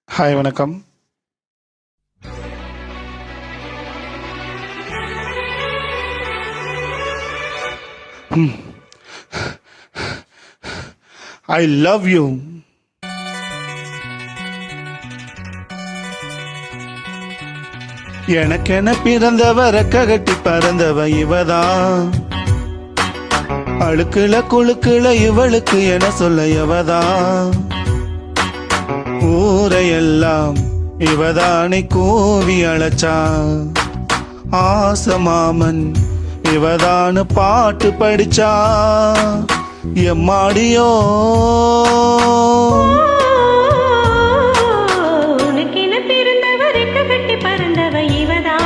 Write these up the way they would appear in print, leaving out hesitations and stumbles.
Hi வணக்கம். I love you. எனக்கென பிறந்தவ ரெக்க கட்டி பறந்தவ இவதான். அழுக்குல குழுக்குல இவளுக்கு என சொல்ல எவதான். ஊரையெல்லாம் இவதானை கூவி அழைச்சா. ஆசமாமன் இவதானு பாட்டு படிச்சா. எம்மாடியோ உனக்கென பிறந்தவ ரெக்க கட்டி பறந்தவ இவதா.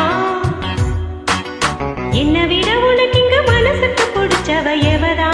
என்ன விட உனக்கு இங்க மனசுக்கு பிடிச்சவ எவதா.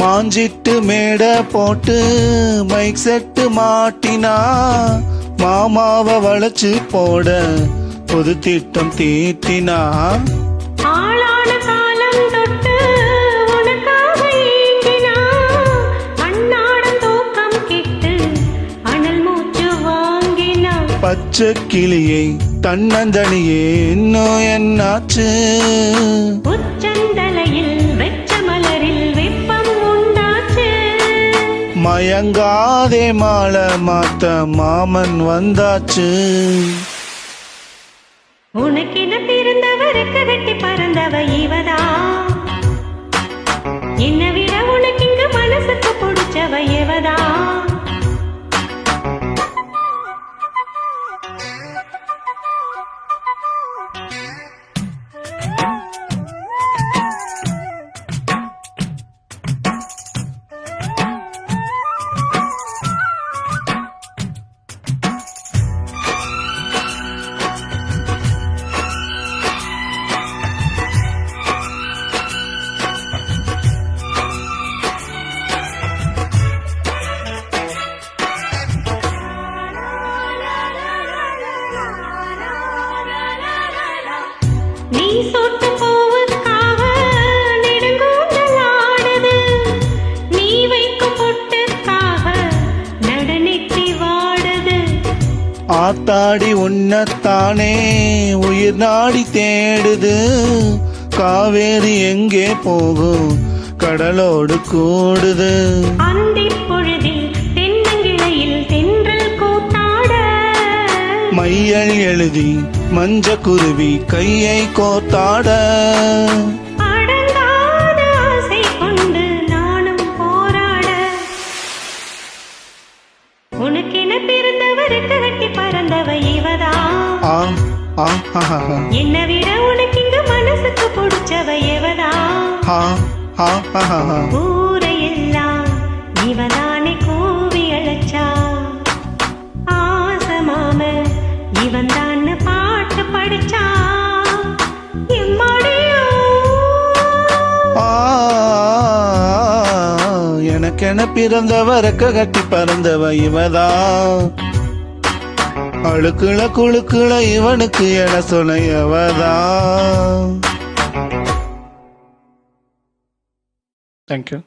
மாஞ்சிட்டு மேட போட்டு மைக் செட்டு மாட்டினா. மாமாவை வளைச்சு போட பொது திட்டம் தீட்டினா. ஆளான காலம் தொட்டு உனக்காக ஏங்கினா. அன்னாடம் தூக்கம் கெட்டு அனல் மூச்சு வாங்கினா. பச்சை கிளியை தன்னந்தனியே இன்னும் என்னாச்சு. உச்சந்தலையில் வெச்ச மலரில் வெப்பம் உண்டாச்சு. மயங்காதே மாலை மாத்த மாமன் வந்தாச்சு. உனக்கென பிறந்தவ ரெக்க கட்டி பறந்தவ இவதா. என்ன விட உனக்கு இங்க மனசுக்கு பிடிச்சவ எவதா. நீ சொட்டு பூவுக்காக நெடுங்கூந்தல் ஆடுது. நீ வைக்கும் பொட்டுக்காக நடனெட்டி வாடுது. ஆத்தாடி உன்னத்தானே உயிர் நாடி தேடுது. காவேரி எங்கே போகும் கடலோடு கூடுது. அந்திப் பொழுதில் தென்னங்கிளையில் தென்றல் கூத்தாட. மையல் எழுதி மஞ்ச குருவி கையை கோத்தாட. அடங்காத ஆசை கொண்டு நானும் போராட. உனக்கென பிறந்தவ ரெக்க கட்டி பறந்தவ இவதா. ஆ ஆ ஆ என்ன விட உனக்கு இங்க மனசுக்கு பிடிச்சவ எவதா. ஆ ஆ ஆ ஊரையெல்லாம் இவதானே கூவி அழைச்சா. ஆசமாம இவன் தான் பாட்டு படிச்சா. எம்மாடியோ எனக்கென பிறந்தவ ரெக்க கட்டி பறந்தவ இவதா. அழுக்குல குழுக்குல இவனுக்கு என சொன்ன எவதா. தேங்க்யூ.